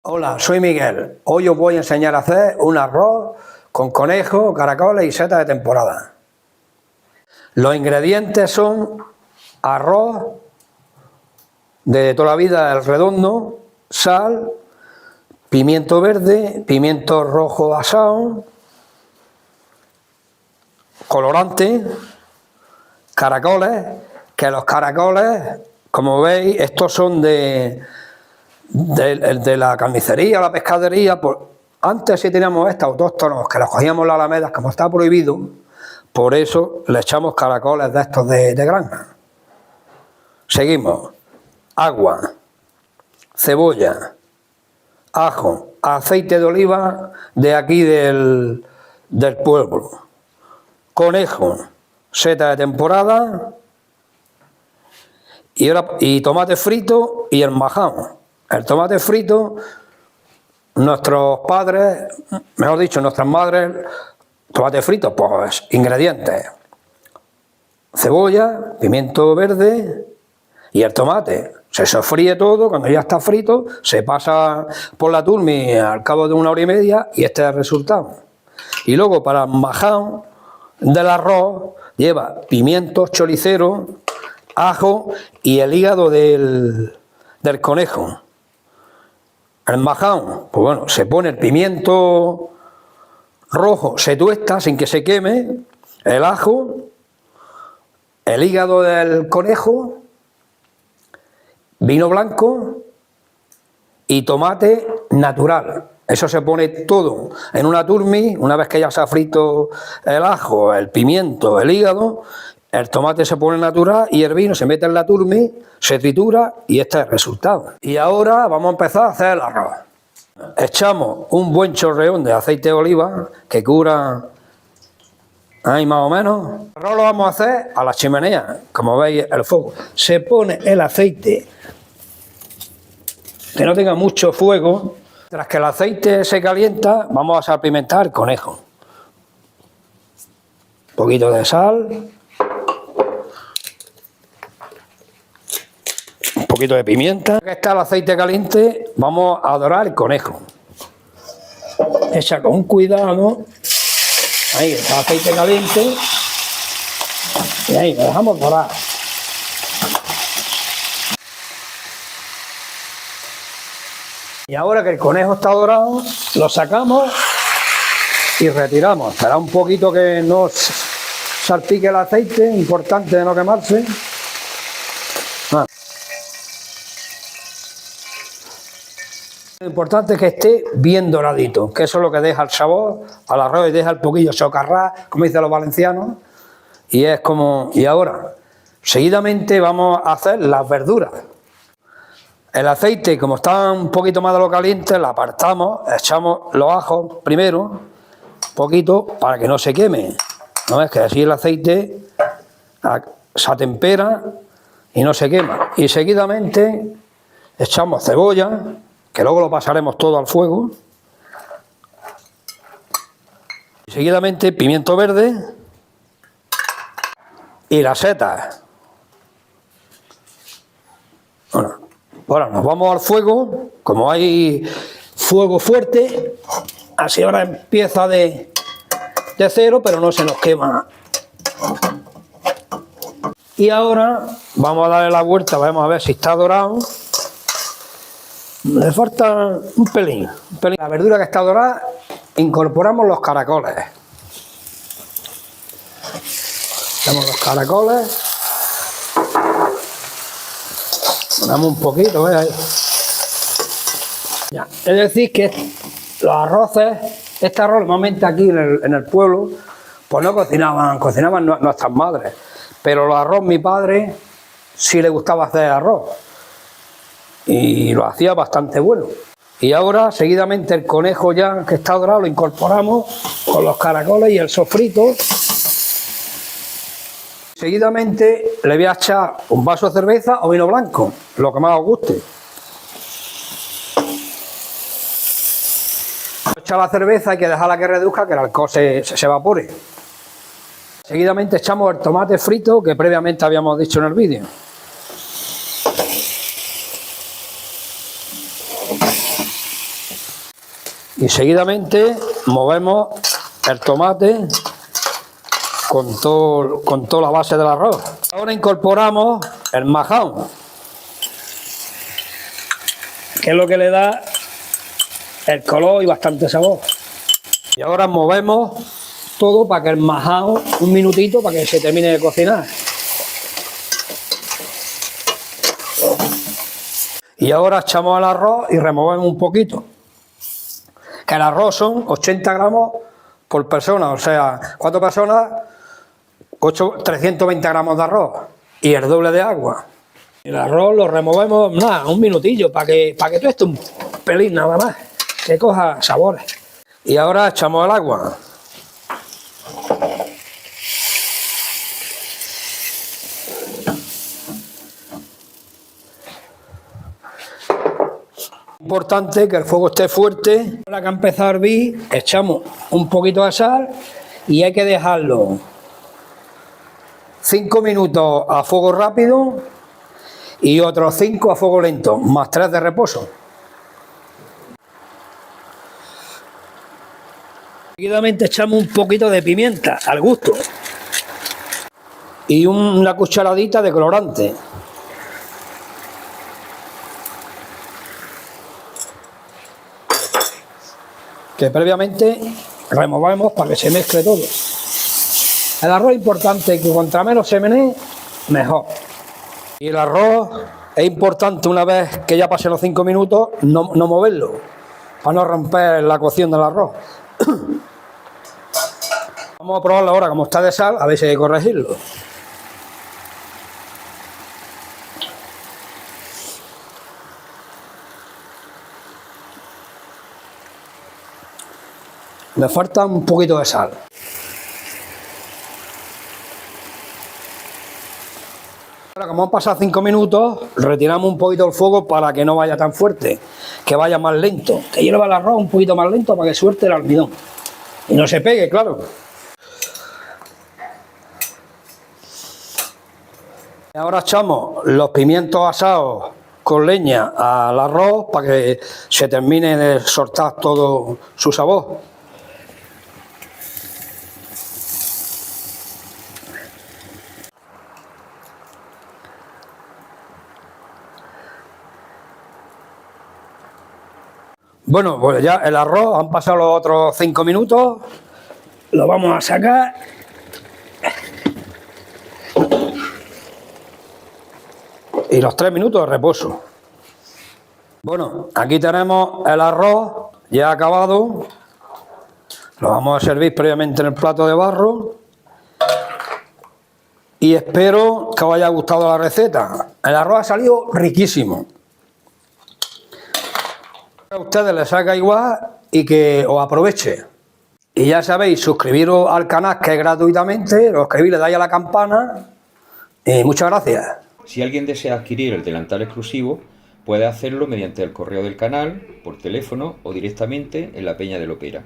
Hola, soy Miguel. Hoy os voy a enseñar a hacer un arroz con conejo, caracoles y setas de temporada. Los ingredientes son arroz de toda la vida, el redondo, sal, pimiento verde, pimiento rojo asado, colorante, caracoles, que los caracoles, como veis, estos son de la carnicería, la pescadería. Pues antes sí teníamos estos autóctonos que los cogíamos en las alamedas, como está prohibido, por eso le echamos caracoles de estos de granja. Seguimos: agua, cebolla, ajo, aceite de oliva de aquí del pueblo, conejo, seta de temporada y tomate frito y el majao. El tomate frito, nuestros padres, mejor dicho, nuestras madres, tomate frito, pues ingredientes: cebolla, pimiento verde y el tomate. Se sofríe todo, cuando ya está frito, se pasa por la turmi al cabo de 1 hora y media y este es el resultado. Y luego para el majao del arroz lleva pimientos choriceros, ajo y el hígado del conejo. El majao, pues bueno, se pone el pimiento rojo, se tuesta sin que se queme, el ajo, el hígado del conejo, vino blanco y tomate natural. Eso se pone todo en una turmi. Una vez que ya se ha frito el ajo, el pimiento, el hígado, el tomate se pone natural y el vino se mete en la turmi, se tritura y este es el resultado. Y ahora vamos a empezar a hacer el arroz. Echamos un buen chorreón de aceite de oliva que cura ahí más o menos. El arroz lo vamos a hacer a la chimenea, como veis el fuego. Se pone el aceite que no tenga mucho fuego. Tras que el aceite se calienta, vamos a salpimentar el conejo. Un poquito de sal, un poquito de pimienta. Ya que está el aceite caliente, vamos a dorar el conejo. Echa con cuidado. Ahí está el aceite caliente. Y ahí lo dejamos dorar. Y ahora que el conejo está dorado, lo sacamos y retiramos. Esperar un poquito que no salpique el aceite, importante de no quemarse. Lo importante es que esté bien doradito, que eso es lo que deja el sabor al arroz y deja el poquillo socarrá, como dicen los valencianos. Y es como... Y ahora, seguidamente vamos a hacer las verduras. El aceite, como está un poquito más de lo caliente, lo apartamos, echamos los ajos primero, un poquito, para que no se queme. ¿No ves? Que así el aceite se atempera y no se quema. Y seguidamente echamos cebolla, que luego lo pasaremos todo al fuego. Y seguidamente pimiento verde y las setas. Bueno, ahora nos vamos al fuego. Como hay fuego fuerte, así ahora empieza de cero, pero no se nos quema. Y ahora vamos a darle la vuelta, vamos a ver si está dorado. Le falta un pelín. La verdura que está dorada, incorporamos los caracoles. Ponemos los caracoles. Ponemos un poquito, ¿ves? Ahí. Ya. Es decir que los arroces, este arroz normalmente aquí en el pueblo, pues no cocinaban nuestras madres. Pero los arroz, mi padre sí le gustaba hacer arroz. Y lo hacía bastante bueno. Y ahora, seguidamente, el conejo ya que está dorado lo incorporamos con los caracoles y el sofrito. Seguidamente le voy a echar un vaso de cerveza o vino blanco, lo que más os guste. Echa la cerveza, hay que dejarla que reduzca, que el alcohol se evapore. Seguidamente echamos el tomate frito que previamente habíamos dicho en el vídeo. Y seguidamente movemos el tomate con toda la base del arroz. Ahora incorporamos el majón, que es lo que le da el color y bastante sabor. Y ahora movemos todo para que el majón, un minutito para que se termine de cocinar. Y ahora echamos el arroz y removemos un poquito. Que el arroz son 80 gramos por persona, o sea, 4 personas, 320 gramos de arroz y el doble de agua. El arroz lo removemos, nada, un minutillo, para que todo esto un pelín nada más, que coja sabores. Y ahora echamos el agua. Importante que el fuego esté fuerte. Ahora que ha empezado a hervir, echamos un poquito de sal y hay que dejarlo 5 minutos a fuego rápido y otros 5 a fuego lento, más 3 de reposo. Seguidamente echamos un poquito de pimienta al gusto y una cucharadita de colorante. Que previamente removemos para que se mezcle todo. El arroz es importante que cuanto menos se menee, mejor. Y el arroz es importante, una vez que ya pasen los 5 minutos, no moverlo, para no romper la cocción del arroz. Vamos a probarlo ahora como está de sal, a ver si hay que corregirlo. Le falta un poquito de sal. Ahora, como han pasado 5 minutos, retiramos un poquito el fuego para que no vaya tan fuerte, que vaya más lento, que hierva el arroz un poquito más lento para que suelte el almidón y no se pegue, claro. Ahora echamos los pimientos asados con leña al arroz para que se termine de soltar todo su sabor. Bueno, pues ya el arroz, han pasado los otros 5 minutos, lo vamos a sacar. Y los 3 minutos de reposo. Bueno, aquí tenemos el arroz ya acabado. Lo vamos a servir previamente en el plato de barro. Y espero que os haya gustado la receta. El arroz ha salido riquísimo. A ustedes les salga igual y que os aproveche. Y ya sabéis, suscribiros al canal, que es gratuitamente, lo escribís, le dais a la campana y muchas gracias. Si alguien desea adquirir el delantal exclusivo, puede hacerlo mediante el correo del canal, por teléfono o directamente en la Peña de Lopera.